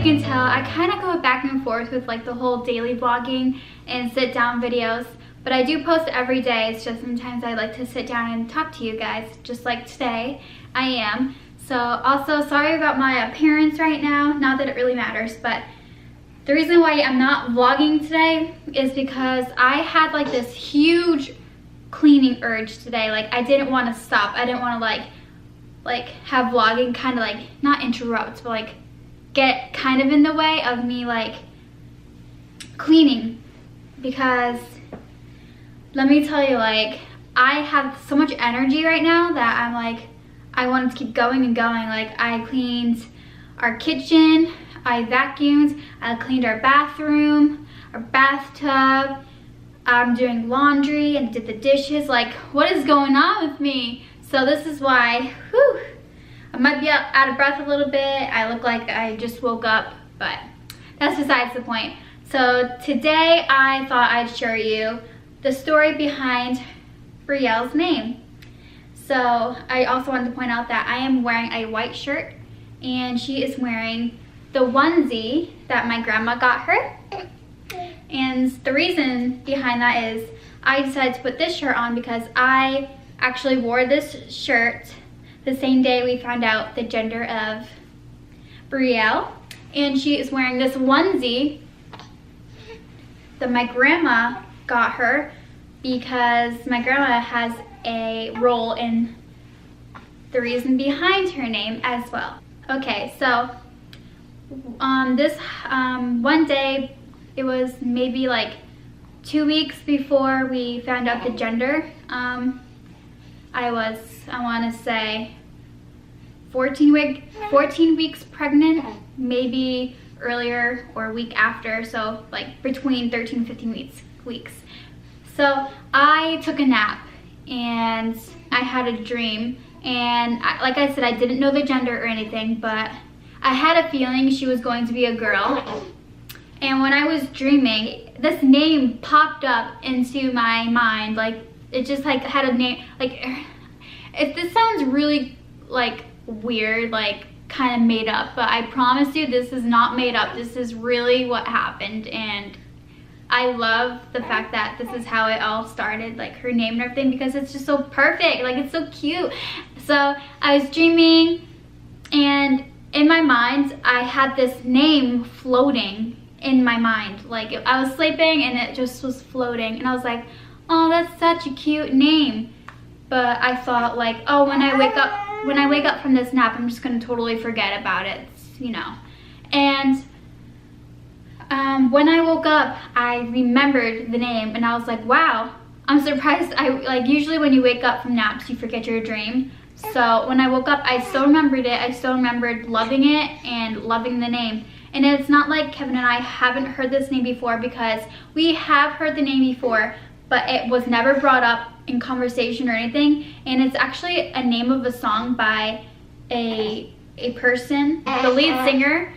can tell, I kind of go back and forth with like the whole daily vlogging and sit down videos, but I do post every day. It's just sometimes I like to sit down and talk to you guys, just like today I am. So also sorry about my appearance right now, not that it really matters, but the reason why I'm not vlogging today is because I had like this huge cleaning urge today. Like I didn't want to stop. I didn't want to like have vlogging kind of like not interrupt, but like get kind of in the way of me like cleaning, because let me tell you, like I have so much energy right now that I'm like I wanted to keep going and going. Like I cleaned our kitchen, I vacuumed, I cleaned our bathroom, our bathtub, I'm doing laundry and did the dishes. Like what is going on with me? So this is why, whew, I might be out of breath a little bit. I look like I just woke up, but that's besides the point. So today I thought I'd share you the story behind Brielle's name. So I also wanted to point out that I am wearing a white shirt and she is wearing the onesie that my grandma got her. And the reason behind that is I decided to put this shirt on because I actually wore this shirt the same day we found out the gender of Brielle. And she is wearing this onesie that my grandma got her because my grandma has a role in the reason behind her name as well. Okay, so this one day, it was maybe like 2 weeks before we found out the gender. I want to say 14 weeks pregnant, maybe earlier or a week after, so like between 13 and 15 weeks. So I took a nap and I had a dream, and like I said, I didn't know the gender or anything, but I had a feeling she was going to be a girl. And when I was dreaming, this name popped up into my mind. Like it just like had a name. Like if this sounds really like weird, like kind of made up, but I promise you this is not made up. This is really what happened, and I love the fact that this is how it all started, like her name and everything, because it's just so perfect. Like it's so cute. So I was dreaming, and in my mind I had this name floating in my mind. Like I was sleeping and it just was floating, and I was like, oh, that's such a cute name. But I thought like, oh, when I wake up from this nap, I'm just gonna totally forget about it, you know. And when I woke up, I remembered the name, and I was like, wow, I'm surprised. Usually when you wake up from naps, you forget your dream. So when I woke up, I still remembered it. I still remembered loving it and loving the name. And it's not like Kevin and I haven't heard this name before, because we have heard the name before, but it was never brought up in conversation or anything. And it's actually a name of a song by a person, the lead singer.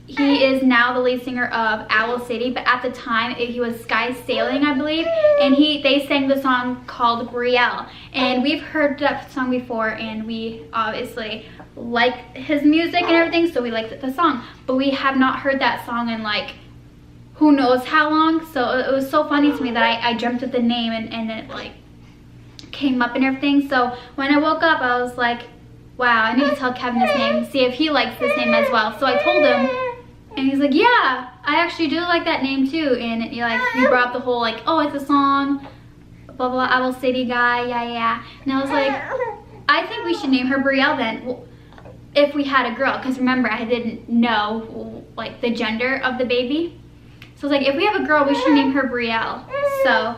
He is now the lead singer of Owl City, but at the time he was Sky Sailing, I believe, and they sang the song called Brielle. And we've heard that song before, and we obviously like his music and everything, so we liked the song. But we have not heard that song in like who knows how long. So it was so funny to me that I dreamt of the name, and it like came up and everything. So when I woke up, I was like, wow, I need to tell Kevin this name, see if he likes this name as well. So I told him, and he's like, yeah, I actually do like that name too. And he brought up the whole like, oh, it's a song, blah blah, Owl City guy, yeah. And I was like, I think we should name her Brielle then, if we had a girl, because remember I didn't know like the gender of the baby. So I was like, if we have a girl, we should name her Brielle. So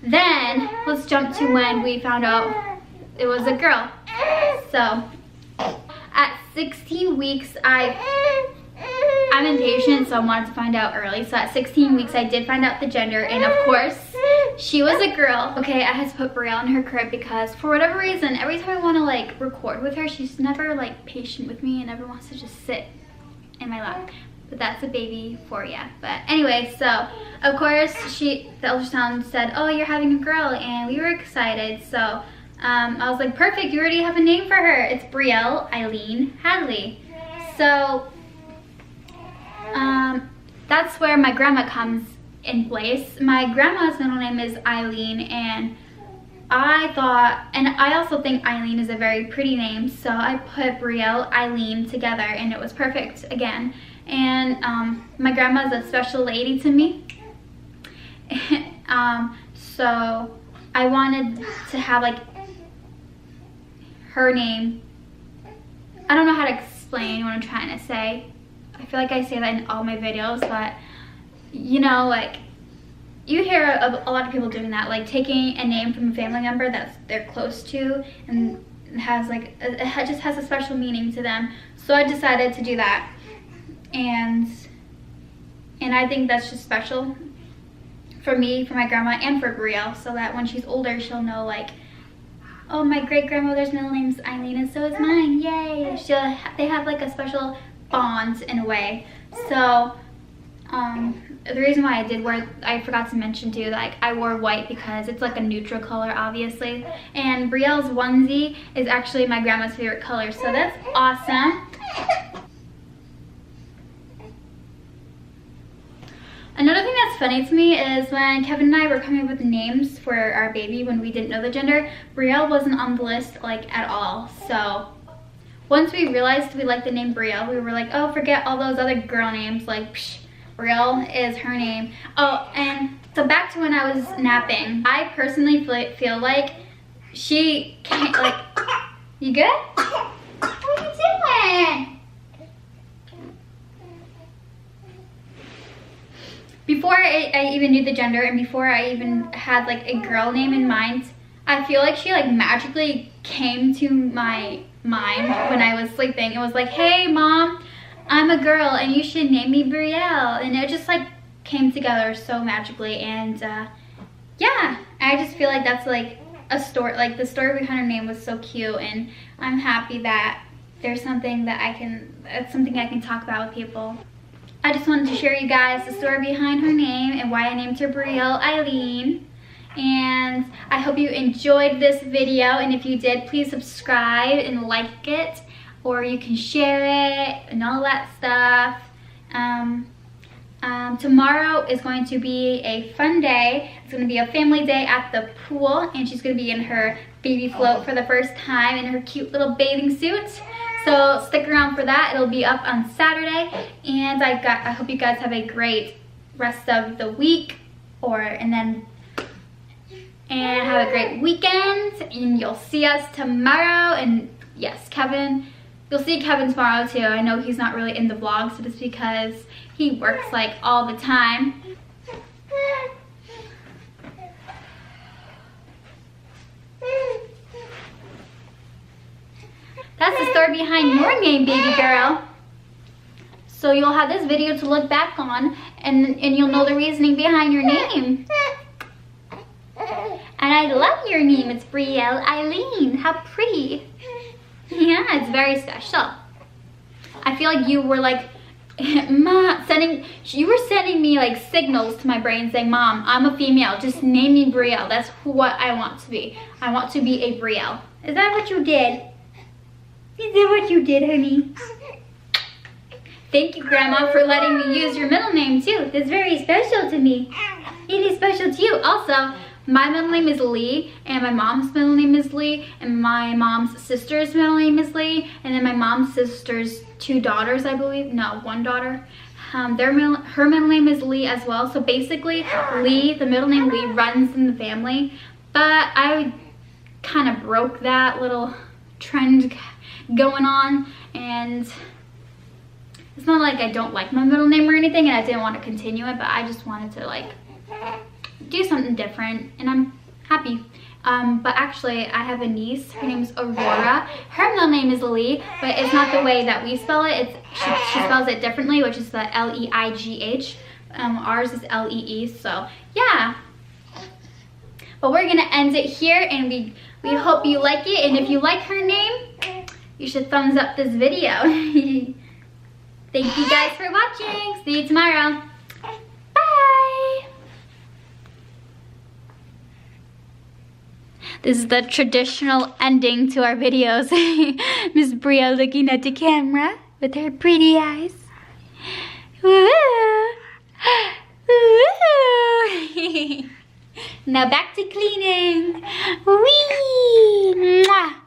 then let's jump to when we found out it was a girl. So at 16 weeks, I'm impatient, so I wanted to find out early. So at 16 weeks, I did find out the gender, and of course, she was a girl. Okay, I had to put Brielle in her crib because for whatever reason, every time I want to like record with her, she's never like patient with me and never wants to just sit in my lap. But that's a baby for ya. But anyway, so of course, the ultrasound said, oh, you're having a girl, and we were excited. So I was like, perfect, you already have a name for her. It's Brielle Eileen Hadley. So that's where my grandma comes in place. My grandma's middle name is Eileen, and I also think Eileen is a very pretty name, so I put Brielle, Eileen together, and it was perfect again. And my grandma's a special lady to me. So I wanted to have like her name. I don't know how to explain what I'm trying to say. I feel like I say that in all my videos, but you know, like, you hear of a lot of people doing that, like taking a name from a family member that they're close to and has like, it just has a special meaning to them. So I decided to do that. And I think that's just special for me, for my grandma, and for Brielle, so that when she's older, she'll know like, oh, my great-grandmother's middle name's Eileen and so is mine, yay. They have like a special bond in a way. So the reason why I forgot to mention too, like I wore white because it's like a neutral color, obviously. And Brielle's onesie is actually my grandma's favorite color, so that's awesome. Another thing that's funny to me is when Kevin and I were coming up with names for our baby when we didn't know the gender, Brielle wasn't on the list like at all. So once we realized we liked the name Brielle, we were like, oh, forget all those other girl names, like psh, Brielle is her name. Oh, and so back to when I was napping, I personally feel like she can't, like, you good? What are you doing? Before I even knew the gender and before I even had like a girl name in mind, I feel like she like magically came to my mind when I was sleeping. It was like, hey mom, I'm a girl and you should name me Brielle. And it just like came together so magically. And yeah, I just feel like that's like a story, like the story behind her name was so cute, and I'm happy that there's something that it's something I can talk about with people. I just wanted to share you guys the story behind her name and why I named her Brielle Eileen. And I hope you enjoyed this video, and if you did, please subscribe and like it, or you can share it and all that stuff. Tomorrow is going to be a fun day. It's going to be a family day at the pool, and she's going to be in her baby float for the first time in her cute little bathing suit. So stick around for that. It'll be up on Saturday, and I hope you guys have a great rest of the week, and have a great weekend. And you'll see us tomorrow. And yes, Kevin, you'll see Kevin tomorrow too. I know he's not really in the vlogs, but it's because he works like all the time. That's the story behind your name, baby girl. So you'll have this video to look back on, and you'll know the reasoning behind your name. And I love your name. It's Brielle Eileen. How pretty. Yeah, it's very special. I feel like you were like, you were sending me like signals to my brain saying, Mom, I'm a female. Just name me Brielle. That's what I want to be. I want to be a Brielle. Is that what you did? Is that what you did, honey? Thank you, Grandma, for letting me use your middle name, too. That's very special to me. It is special to you. Also, my middle name is Lee, and my mom's middle name is Lee, and my mom's sister's middle name is Lee, and then my mom's sister's 2 daughters, I believe. No, 1 daughter. Her middle name is Lee as well. So basically, Lee, the middle name Lee, runs in the family. But I kind of broke that little trend going on, and it's not like I don't like my middle name or anything and I didn't want to continue it, but I just wanted to like do something different, and I'm happy. But actually I have a niece, her name is Aurora. Her middle name is Lee, but it's not the way that we spell it. She spells it differently, which is the L-E-I-G-H. Ours is L-E-E, so yeah. But we're gonna end it here, and we hope you like it, and if you like her name, you should thumbs up this video. Thank you guys for watching. See you tomorrow. Bye. This is the traditional ending to our videos. Miss Brielle looking at the camera with her pretty eyes. Woo! Now back to cleaning. Whee! Mwah.